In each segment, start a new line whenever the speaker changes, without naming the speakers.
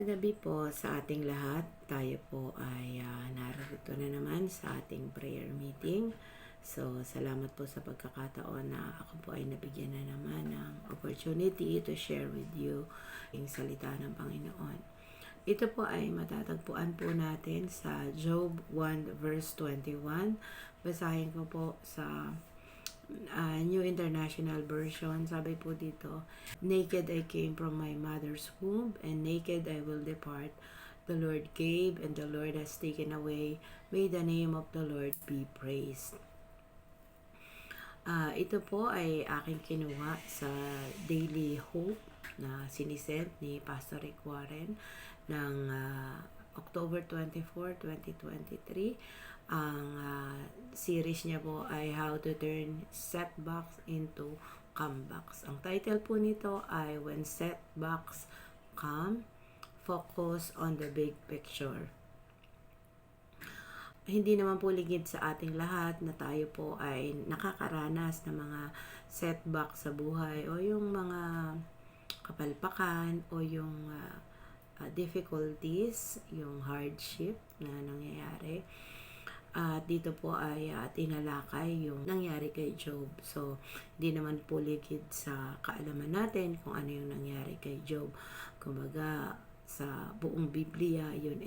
Gabi po sa ating lahat. Tayo po ay narito na naman sa ating prayer meeting. So, salamat po sa pagkakataon na ako po ay nabigyan na naman ng opportunity to share with you yung salita ng Panginoon. Ito po ay matatagpuan po natin sa Job 1 verse 21. Basahin ko po sa New International Version. Sabi po dito, "Naked I came from my mother's womb, and naked I will depart. The Lord gave, and the Lord has taken away. May the name of the Lord be praised." Ito po ay aking kinuha sa Daily Hope na sinisend ni Pastor Rick Warren ng October 24, 2023. Ang series niya po ay How to Turn Setbacks into Comebacks. Ang title po nito ay When Setbacks Come, Focus on the Big Picture. Hindi naman po ligid sa ating lahat na tayo po ay nakakaranas ng mga setback sa buhay o yung mga kapalpakan o yung difficulties, yung hardship na nangyayari. At dito po ay tinalakay yung nangyari kay Job. So, hindi naman po ligid sa kaalaman natin kung ano yung nangyari kay Job. Kumbaga, sa buong Biblia, yun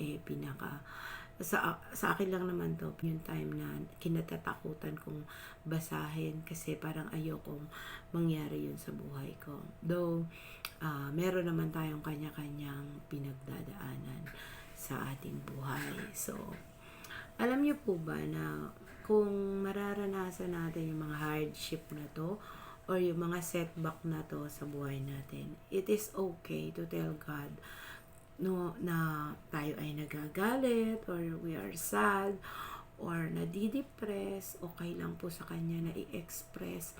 sa akin lang naman to, yung time na kinatatakutan kong basahin kasi parang ayokong mangyari yun sa buhay ko. Though, meron naman tayong kanya-kanyang pinagdadaanan sa ating buhay. So, alam niyo po ba na kung mararanasan natin yung mga hardship na to or yung mga setback na to sa buhay natin, it is okay to tell God na tayo ay nagagalit or we are sad or nadidepress. Okay lang po sa Kanya na i-express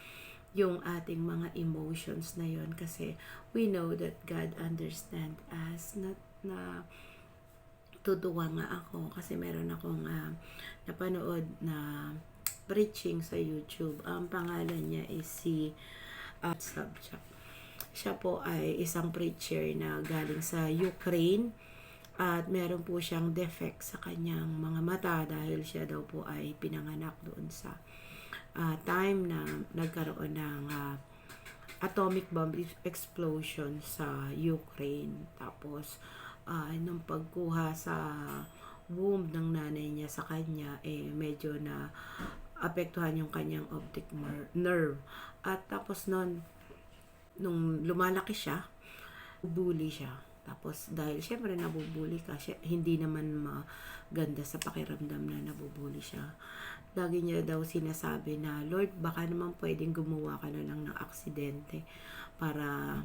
yung ating mga emotions na yon kasi we know that God understand us. Na tutuwa nga ako kasi meron akong napanood na preaching sa YouTube. Ang pangalan niya is si Subject. Siya po ay isang preacher na galing sa Ukraine at meron po siyang defect sa kanyang mga mata dahil siya daw po ay pinanganak doon sa time na nagkaroon ng atomic bomb explosion sa Ukraine. Tapos nung pagkuha sa womb ng nanay niya sa kanya, medyo na apektuhan yung kanyang optic nerve. At tapos nung lumalaki siya, bully siya. Tapos dahil syempre nabubuli ka, hindi naman maganda sa pakiramdam na nabubuli siya. Lagi niya daw sinasabi na, "Lord, baka naman pwedeng gumawa ka na lang ng aksidente para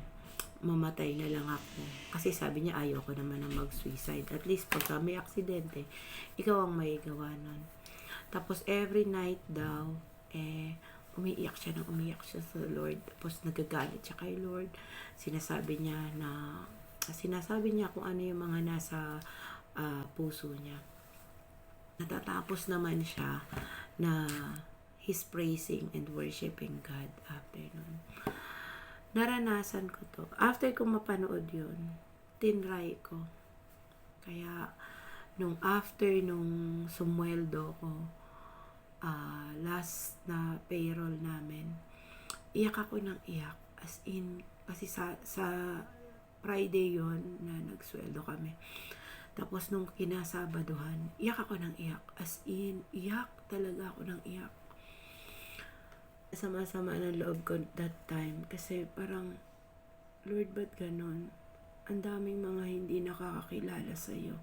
mamatay na lang ako." Kasi sabi niya, ayoko naman na mag-suicide. At least pagka may aksidente, ikaw ang may gawa nun. Tapos every night daw, umiiyak siya sa Lord. Tapos nagagalit siya kay Lord. Sinasabi niya kung ano yung mga nasa puso niya. Natatapos naman siya na he's praising and worshiping God after nun. Naranasan ko to. After ko mapanood yun, tinry ko. Kaya after nung sumweldo ko, last na payroll namin, iyak ako ng iyak. As in, kasi sa Friday yon na nagsweldo kami. Tapos nung kinasabaduhan, iyak ako ng iyak. As in, iyak talaga ako ng iyak. Sama-sama ng loob ko that time. Kasi parang, Lord, ba't ganon? Ang daming mga hindi nakakakilala sa'yo.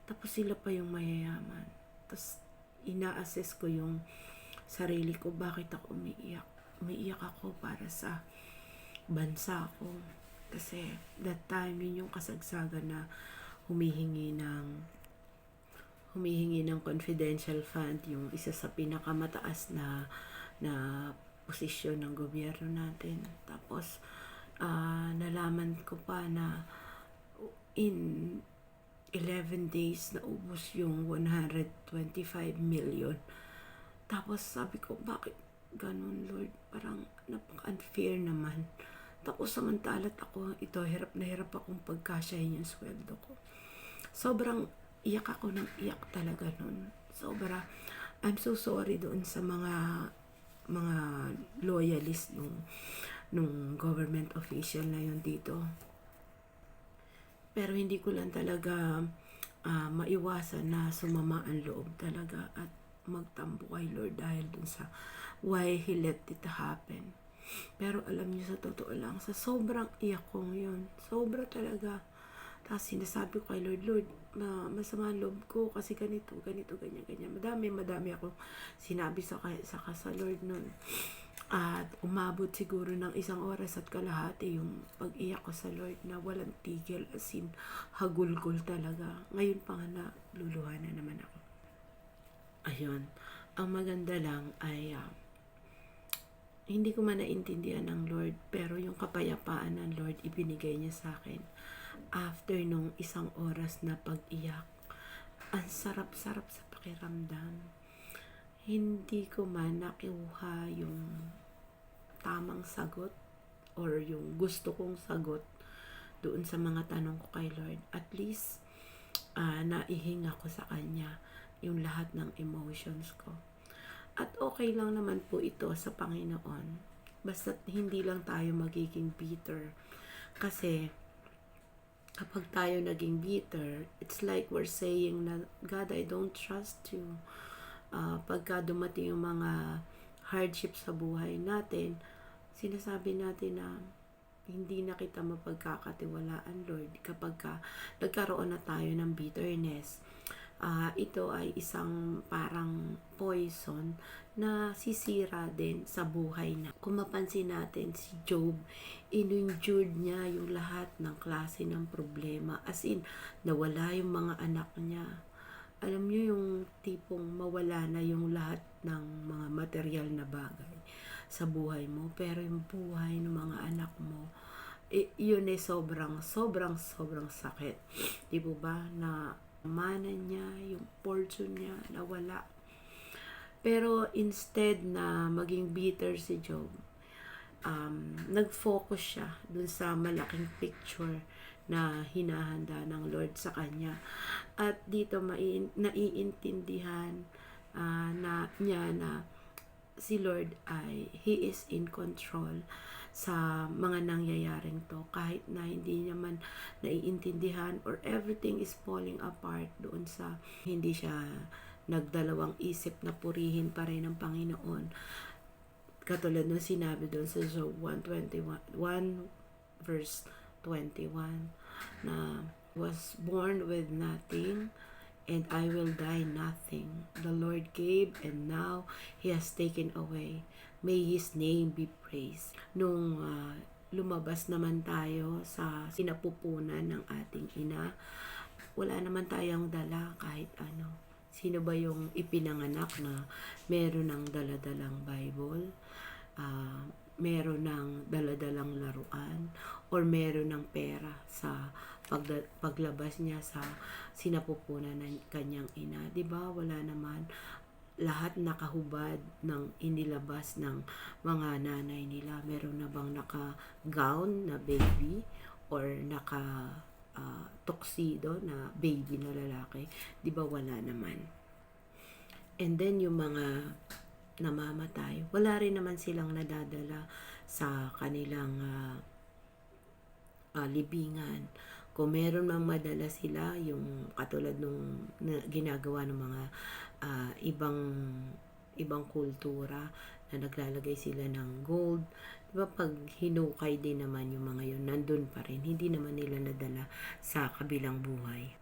Tapos sila pa yung mayayaman. Tapos ina-assess ko yung sarili ko, bakit ako umiiyak. Umiiyak ako para sa bansa ko. Kasi that time, yun yung kasagsagan na humihingi ng confidential fund, yung isa sa pinakamataas na posisyon ng gobyerno natin. Tapos nalaman ko pa na in 11 days na ubos yung 125 million. Tapos sabi ko, bakit ganun, Lord? Parang napaka-unfair naman. Tapos samantala't ako, ito, hirap na hirap akong pagkasyahin yung sweldo ko. Sobrang iyak ako ng iyak talaga nun. I'm so sorry doon sa mga loyalist nung government official na yun dito. Pero hindi ko lang talaga maiwasan na sumama ang loob talaga at magtampo kay Lord dahil dun sa why He let it happen. Pero alam niyo, sa totoo lang, sa sobrang iyak kong yun, sobra talaga. Tapos sinasabi ko kay Lord, masama ang loob ko kasi ganito, ganyan. Madami akong sinabi sa Lord nun. At umabot siguro ng 1 oras at kalahati yung pag-iyak ko sa Lord na walang tigil, as in, hagulgol talaga. Ngayon pa nga na luluha na naman ako. Ayun, ang maganda lang ay hindi ko man naintindihan ng Lord, pero yung kapayapaan ng Lord ibinigay niya sa akin after nung 1 oras na pag-iyak. Ang sarap-sarap sa pakiramdam. Hindi ko man nakuha yung tamang sagot or yung gusto kong sagot doon sa mga tanong ko kay Lord. At least, naihinga ko sa Kanya yung lahat ng emotions ko. At okay lang naman po ito sa Panginoon. Basta't hindi lang tayo magiging bitter. Kasi, kapag tayo naging bitter, it's like we're saying na, God, I don't trust you. Pagka dumating yung mga hardship sa buhay natin, sinasabi natin na hindi na kita mapagkakatiwalaan, Lord, kapag nagkaroon na tayo ng bitterness. Ito ay isang parang poison na sisira din sa buhay na. Kung mapansin natin, si Job, in-endured niya yung lahat ng klase ng problema. As in, nawala yung mga anak niya. Alam niyo yung tipong mawala na yung lahat ng mga material na bagay sa buhay mo, pero yung buhay ng mga anak mo, yun ay sobrang sakit. Di ba na mana niya, yung fortune niya, nawala. Pero instead na maging bitter si Job, nag-focus siya dun sa malaking picture na hinahanda ng Lord sa kanya. At dito naiintindihan niya na si Lord ay He is in control sa mga nangyayaring to, kahit na hindi niya man naiintindihan or everything is falling apart doon sa hindi siya nagdalawang isip na purihin pa rin ng Panginoon. Katulad nung sinabi doon sa Job 1 verse 21 na was born with nothing and I will die nothing. The Lord gave and now He has taken away. May His name be praised. Nung lumabas naman tayo sa sinapupunan ng ating ina, wala naman tayong dala kahit ano. Sino ba yung ipinanganak na meron ng daladalang Bible, meron ng daladalang laruan, or meron ng pera sa paglabas niya sa sinapupunan ng kanyang ina? Diba? Wala naman. Lahat nakahubad ng inilabas ng mga nanay nila. Meron na bang naka-gown na baby or tuxedo na baby na lalaki? Diba? Wala naman. And then yung mga namamatay, wala rin naman silang nadadala sa kanilang libingan. Kung meron mang madala sila, yung katulad nung ginagawa ng mga ibang kultura na naglalagay sila ng gold, diba, pag hinukay din naman yung mga yun, nandun pa rin, hindi naman nila nadala sa kabilang buhay.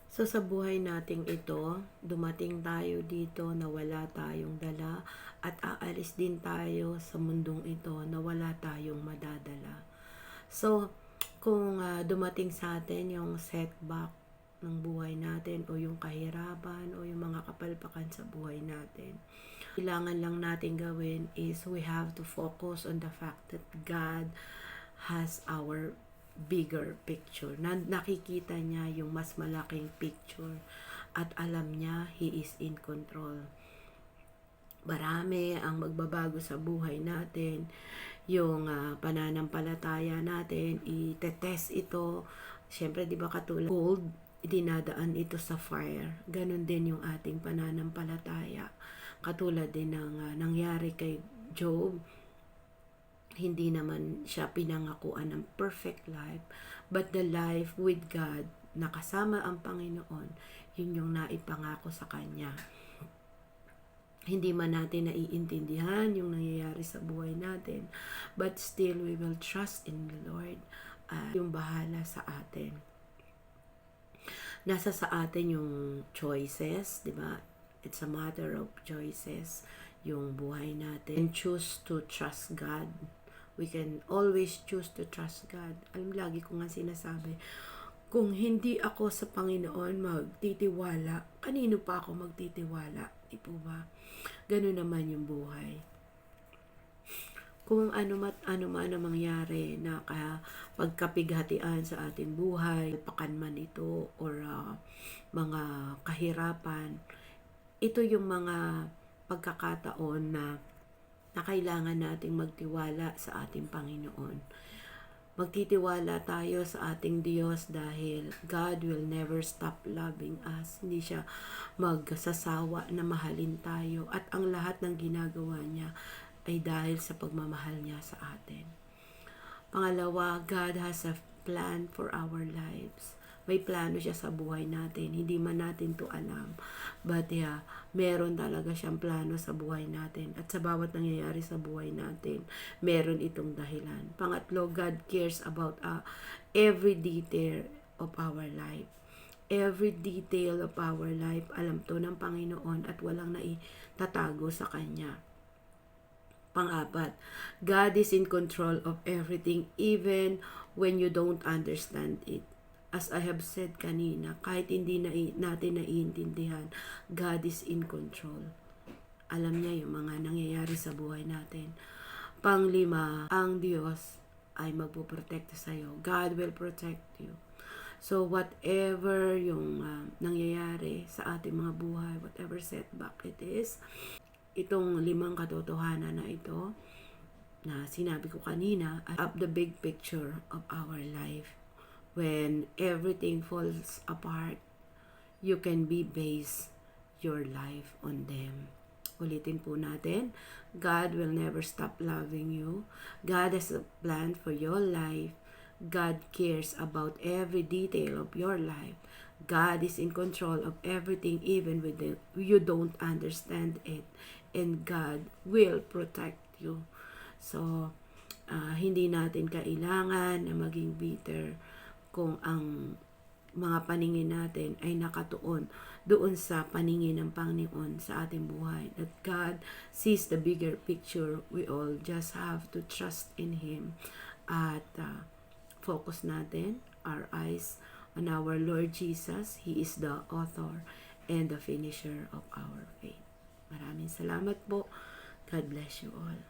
So sa buhay nating ito, dumating tayo dito na wala tayong dala at aalis din tayo sa mundong ito na wala tayong madadala. So kung dumating sa atin yung setback ng buhay natin o yung kahirapan o yung mga kapalpakan sa buhay natin, kailangan lang natin gawin is we have to focus on the fact that God has our bigger picture. Nakikita niya yung mas malaking picture at alam niya He is in control. Marami ang magbabago sa buhay natin. yung pananampalataya natin, i-test ito. Siyempre, di ba katulad gold, dinadaan ito sa fire. Ganon din yung ating pananampalataya. Katulad din ng nangyari kay Job. Hindi naman siya pinangakuan ng perfect life, but the life with God, nakasama ang Panginoon, yun yung naipangako sa Kanya. Hindi man natin naiintindihan yung nangyayari sa buhay natin, but still we will trust in the Lord. Yung bahala sa atin. Nasa sa atin yung choices, di ba? It's a matter of choices, yung buhay natin. And choose to trust God. We can always choose to trust God. Alam, lagi ko nga sinasabi, kung hindi ako sa Panginoon magtitiwala, kanino pa ako magtitiwala? Di po ba? Ganun naman yung buhay. Kung ano man ang mangyari na pagkapighatian sa ating buhay, pakan man ito, or mga kahirapan, ito yung mga pagkakataon na kailangan nating magtiwala sa ating Panginoon. Magtitiwala tayo sa ating Diyos dahil God will never stop loving us. Hindi siya magsasawa na mahalin tayo, at ang lahat ng ginagawa niya ay dahil sa pagmamahal niya sa atin. Pangalawa, God has a plan for our lives. May plano siya sa buhay natin. Hindi man natin to alam. But meron talaga siyang plano sa buhay natin. At sa bawat nangyayari sa buhay natin, meron itong dahilan. Pangatlo, God cares about every detail of our life. Every detail of our life, alam to ng Panginoon at walang naitatago sa Kanya. Pang-apat, God is in control of everything even when you don't understand it. As I have said kanina, kahit hindi natin naiintindihan, God is in control. Alam niya yung mga nangyayari sa buhay natin. Pang-lima, ang Diyos ay magpoprotekta sa iyo. God will protect you. So whatever yung nangyayari sa ating mga buhay, whatever setback it is, itong 5 katotohanan na ito na sinabi ko kanina, up the big picture of our life. When everything falls apart, you can base your life on them. Ulitin po natin, God will never stop loving you. God has a plan for your life. God cares about every detail of your life. God is in control of everything even when you don't understand it. And God will protect you. So, hindi natin kailangan na maging bitter kung ang mga paningin natin ay nakatuon doon sa paningin ng Panginoon sa ating buhay. That God sees the bigger picture. We all just have to trust in Him. At focus natin our eyes on our Lord Jesus. He is the author and the finisher of our faith. Maraming salamat po. God bless you all.